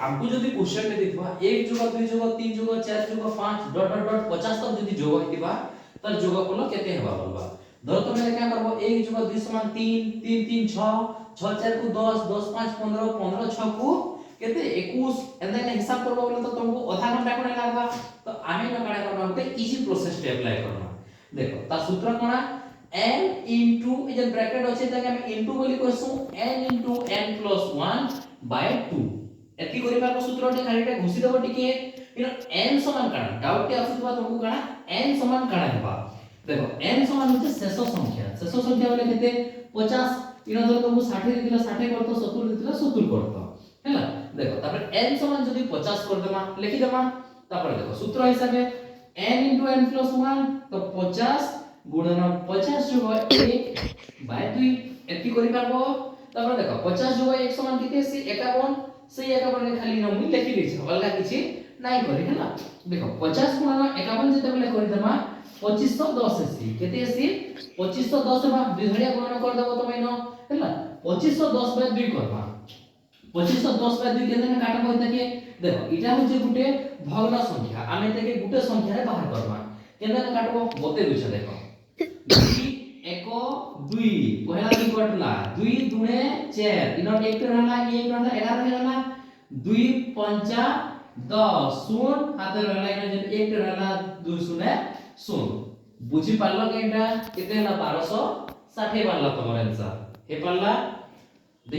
हमको जदी क्वेश्चन में देखबा 1 जोग 2 जोग 3 जोग 4 जोग 5 डॉट डॉट डॉट 50 तक जदी जोग होइतिबा तर जोगफल केते हेबा बोलबा धर तमे क्या करबो 1 जोग 2 समान 3 3 3 6 6 4 को 10 10 5 15 15 6 को केते 21 एंदा हिसाब करबो बोले तो तुमको आधा घंटा कोने लागबा तो आमे न काडा करबा होते इजी प्रोसेस टे अप्लाई करबा देखो ता सूत्र कोना n into ए जे ब्रैकेट अछि ताके हम इनटू बोली कहसु n into n plus 1 by 2 एति करि पाको सूत्र टे खालीटा घुसी देबो टिके इनो n समान काना डाउट टे आसुतबा तुमको काना n समान काना हेबा देखो n समान होचे शेष संख्या बोले केते 50 इनो धर तुमको 60 दिला 60 करतो 70 दिला 70 करतो हैला देखो तापर n समान जदी 50 कर देमा लिखि देमा तापर देखो सूत्र हिसाबे n into n plus 1 तो 50 गुणन 50 जोग 1 बाय 2 एति करि पारबो तापर देखो 50 जोग 1 समान केते से 51 से 51 के खाली न मुई लिखि दैछ अलगा किछि नाइ करि हैला देखो 50 गुणन 51 जते बेले करि देमा 2510 एसी केते एसी 2510 बा दुधड़िया गुणन कर देबो तमे न हैला 2510 बाय 2 करबा 2510 बाय 2 केते न काटबो तके देखो इटा होचे गुटे भग्न संख्या आमे तके गुटे संख्या रे बाहर करबा केते न काटबो बते दुछ देखो 2 1 2 पहला की कटला 2 दुने 4 इनो एक रहला 11 रहला 2 5 10 सुन हाथ रहला इनो जे एक रहला 2 सुने सुन बुझी पारलो के एटा केते हला 1260 पारला तमर आंसर हे पारला